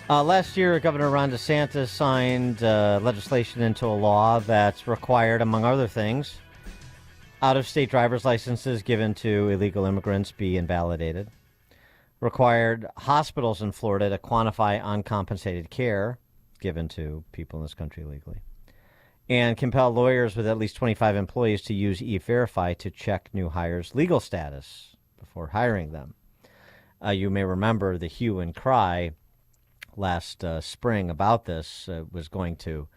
Last year, Governor Ron DeSantis signed legislation into a law that's required, among other things, out-of-state driver's licenses given to illegal immigrants be invalidated. Required hospitals in Florida to quantify uncompensated care given to people in this country illegally. And compel lawyers with at least 25 employees to use E-Verify to check new hires' legal status before hiring them. You may remember the hue and cry last spring about this was going to,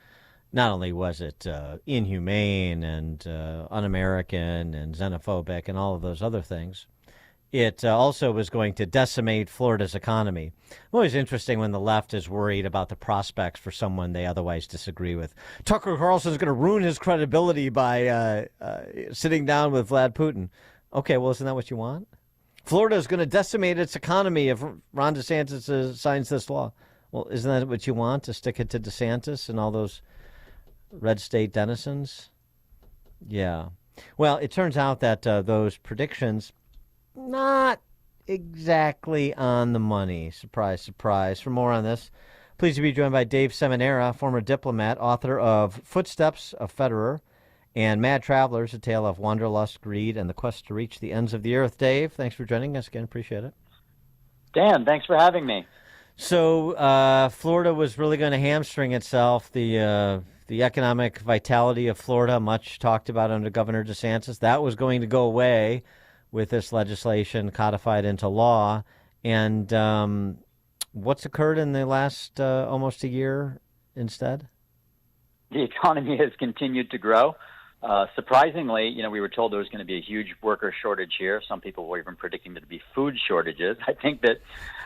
not only was it inhumane and un-American and xenophobic and all of those other things, it also was going to decimate Florida's economy. Always interesting when the left is worried about the prospects for someone they otherwise disagree with. Tucker Carlson is going to ruin his credibility by sitting down with Vlad Putin. Okay, well, isn't that what you want? Florida is going to decimate its economy if Ron DeSantis signs this law. Well, isn't that what you want, to stick it to DeSantis and all those red state denizens? Yeah. Well, it turns out that those predictions, not exactly on the money. Surprise, surprise. For more on this, pleased to be joined by Dave Seminara, former diplomat, author of Footsteps of Federer and Mad Travelers, A Tale of Wanderlust, Greed, and the Quest to Reach the Ends of the Earth. Dave, thanks for joining us again. Appreciate it. Dan, thanks for having me. So Florida was really going to hamstring itself. The economic vitality of Florida, much talked about under Governor DeSantis, that was going to go away with this legislation codified into law. And what's occurred in the last almost a year instead? The economy has continued to grow. Surprisingly, we were told there was going to be a huge worker shortage here. Some people were even predicting there to be food shortages. I think that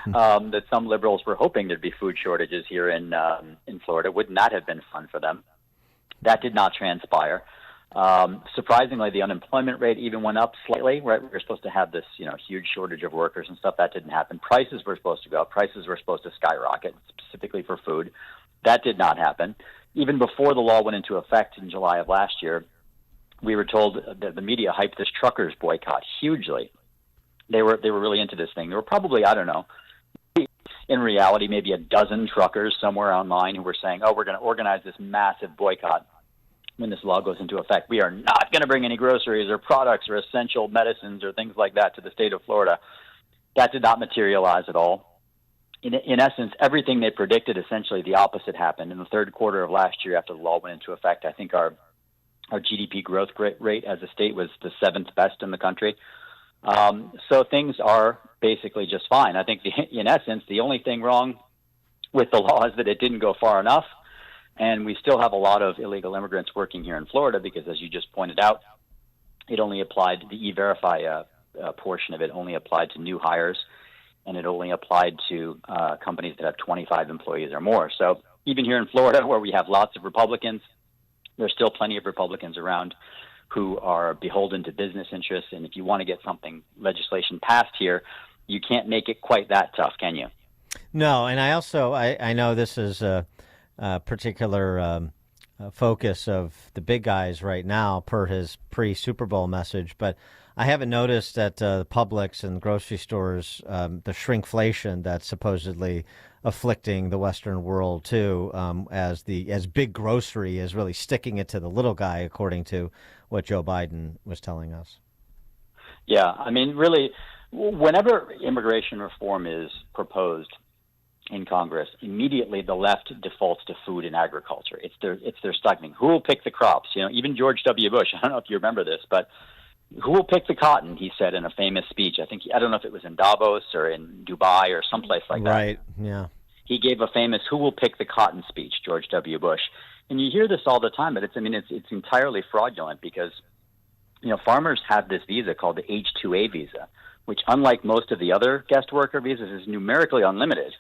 that some liberals were hoping there'd be food shortages here in Florida. Would not have been fun for them. That did not transpire. Surprisingly, the unemployment rate even went up slightly. Right, we were supposed to have this, huge shortage of workers and stuff. That didn't happen. Prices were supposed to go up. Prices were supposed to skyrocket, specifically for food. That did not happen. Even before the law went into effect in July of last year, we were told that the media hyped this truckers boycott hugely. They were really into this thing. There were probably, I don't know, in reality, maybe a dozen truckers somewhere online who were saying, "Oh, we're going to organize this massive boycott when this law goes into effect. We are not going to bring any groceries or products or essential medicines or things like that to the state of Florida." That did not materialize at all. In essence, everything they predicted, essentially the opposite happened. In the third quarter of last year, after the law went into effect, I think our GDP growth rate as a state was the seventh best in the country. So things are basically just fine. I think, in essence, the only thing wrong with the law is that it didn't go far enough. And we still have a lot of illegal immigrants working here in Florida because, as you just pointed out, it only applied, the E-Verify portion of it only applied to new hires, and it only applied to companies that have 25 employees or more. So even here in Florida, where we have lots of Republicans, there's still plenty of Republicans around who are beholden to business interests. And if you want to get legislation passed here, you can't make it quite that tough, can you? No, and I also, I know this is a particular focus of the big guys right now per his pre-Super Bowl message, but I haven't noticed at the Publix and grocery stores the shrinkflation that's supposedly afflicting the Western world too, as big grocery is really sticking it to the little guy, according to what Joe Biden was telling us. Yeah, I mean, really, whenever immigration reform is proposed in Congress, immediately the left defaults to food and agriculture. It's their stugging. Who will pick the crops? Even George W. Bush. I don't know if you remember this, but who will pick the cotton? He said in a famous speech. I don't know if it was in Davos or in Dubai or someplace like that. Right. Yeah. He gave a famous "Who will pick the cotton" speech, George W. Bush, and you hear this all the time. But it's entirely fraudulent because farmers have this visa called the H-2A visa, which, unlike most of the other guest worker visas, is numerically unlimited.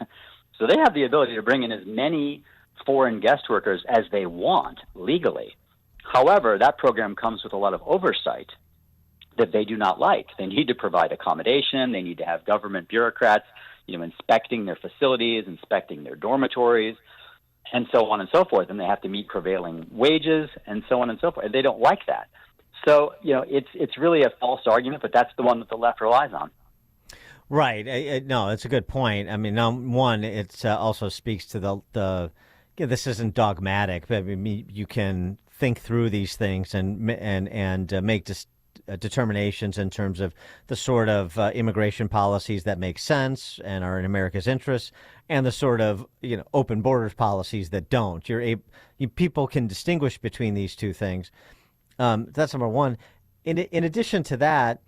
So they have the ability to bring in as many foreign guest workers as they want legally. However, that program comes with a lot of oversight that they do not like. They need to provide accommodation. They need to have government bureaucrats, inspecting their facilities, inspecting their dormitories, and so on and so forth. And they have to meet prevailing wages and so on and so forth. They don't like that. So, it's really a false argument, but that's the one that the left relies on. Right. No, it's a good point. I mean, one, it also speaks to this isn't dogmatic, but I mean, you can think through these things and make determinations in terms of the sort of immigration policies that make sense and are in America's interests, and the sort of open borders policies that don't. People can distinguish between these two things. That's number one. In addition to that,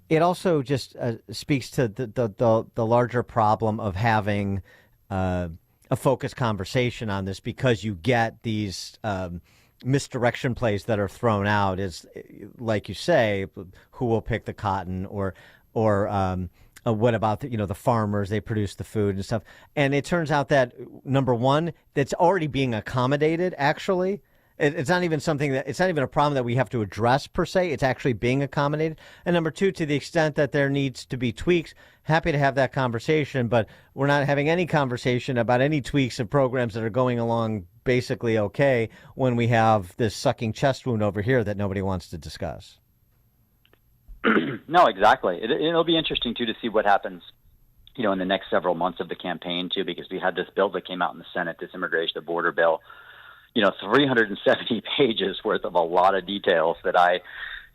it also just speaks to the larger problem of having a focused conversation on this, because you get these misdirection plays that are thrown out, is like you say, who will pick the cotton, or what about the farmers? They produce the food and stuff. And it turns out that, number one, that's already being accommodated, actually. It's not even a problem that we have to address per se. It's actually being accommodated. And number two, to the extent that there needs to be tweaks, happy to have that conversation, but we're not having any conversation about any tweaks of programs that are going along basically okay, when we have this sucking chest wound over here that nobody wants to discuss. No, exactly. It'll be interesting too to see what happens, in the next several months of the campaign too, because we had this bill that came out in the Senate, this immigration border bill. 370 pages worth of a lot of details that I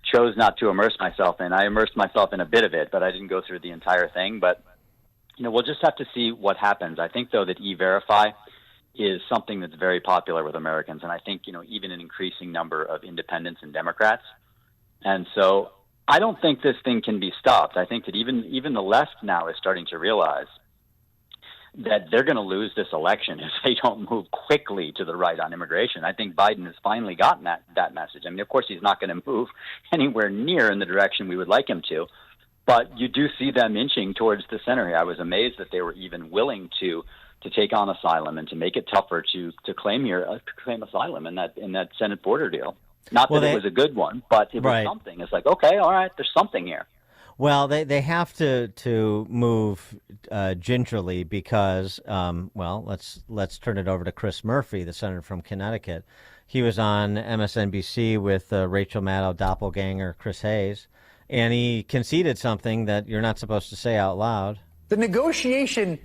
chose not to immerse myself in. I immersed myself in a bit of it, but I didn't go through the entire thing. But, we'll just have to see what happens. I think, though, that E-Verify is something that's very popular with Americans, and I think, even an increasing number of independents and Democrats. And so I don't think this thing can be stopped. I think that even the left now is starting to realize that they're going to lose this election if they don't move quickly to the right on immigration. I think Biden has finally gotten that message. I mean, of course, he's not going to move anywhere near in the direction we would like him to, but you do see them inching towards the center here. I was amazed that they were even willing to take on asylum and to make it tougher to claim asylum in that Senate border deal. Not that it was a good one, but it was something. It's like, okay, all right, there's something here. Well, they have to move gingerly, because let's turn it over to Chris Murphy, the senator from Connecticut. He was on MSNBC with Rachel Maddow doppelganger Chris Hayes, and he conceded something that you're not supposed to say out loud. The negotiation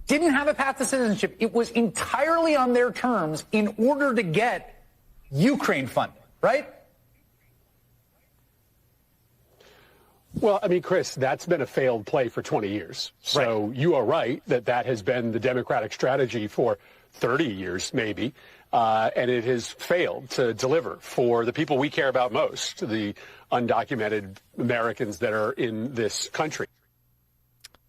didn't have a path to citizenship. It was entirely on their terms in order to get Ukraine funding, right? Well, I mean, Chris, that's been a failed play for 20 years. So You are right that has been the Democratic strategy for 30 years, maybe. And it has failed to deliver for the people we care about most, the undocumented Americans that are in this country.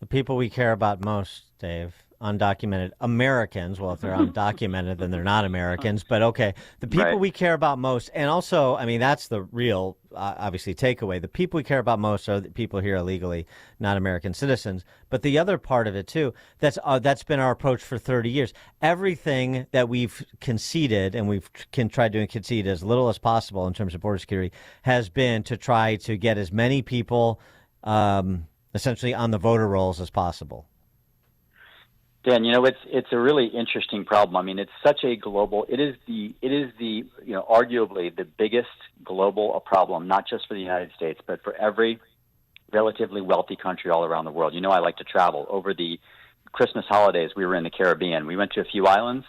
The people we care about most, Dave. Undocumented Americans. Well, if they're undocumented, then they're not Americans. But okay, the people we care about most, and also, I mean, that's the real, obviously, takeaway. The people we care about most are the people here illegally, not American citizens. But the other part of it too, that's been our approach for 30 years. Everything that we've conceded, and we've tried to concede as little as possible in terms of border security, has been to try to get as many people essentially on the voter rolls as possible. Dan, it's a really interesting problem. I mean, it's such a global. It is the arguably the biggest global problem, not just for the United States, but for every relatively wealthy country all around the world. I like to travel. Over the Christmas holidays, we were in the Caribbean. We went to a few islands,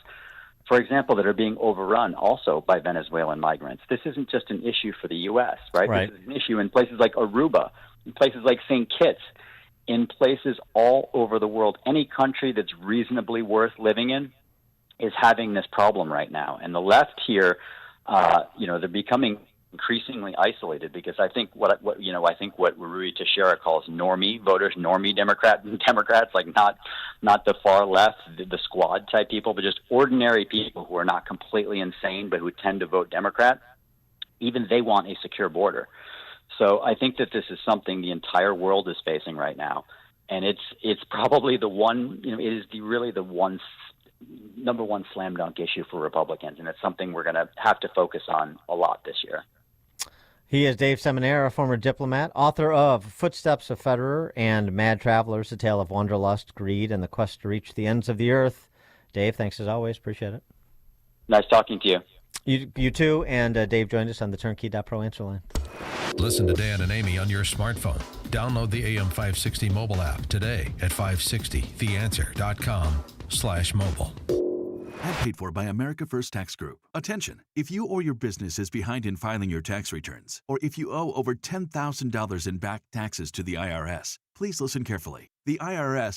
for example, that are being overrun also by Venezuelan migrants. This isn't just an issue for the U.S., right? This is an issue in places like Aruba, in places like St. Kitts, in places all over the world. Any country that's reasonably worth living in is having this problem right now. And the left here, they're becoming increasingly isolated, because I think what Rui Teixeira calls normie voters, normie Democrats, like not the far left, the squad type people, but just ordinary people who are not completely insane, but who tend to vote Democrat. Even they want a secure border. So I think that this is something the entire world is facing right now, and it's probably the one, it is really the number one slam dunk issue for Republicans, and it's something we're going to have to focus on a lot this year. He is Dave Seminara, former diplomat, author of Footsteps of Federer and Mad Travelers, A Tale of Wanderlust, Greed, and the Quest to Reach the Ends of the Earth. Dave, thanks as always. Appreciate it. Nice talking to you. You too, and Dave joined us on the Turnkey.pro answer line. Listen to Dan and Amy on your smartphone. Download the AM 560 mobile app today at 560theanswer.com/mobile. Ad paid for by America First Tax Group. Attention! If you or your business is behind in filing your tax returns, or if you owe over $10,000 in back taxes to the IRS, please listen carefully. The IRS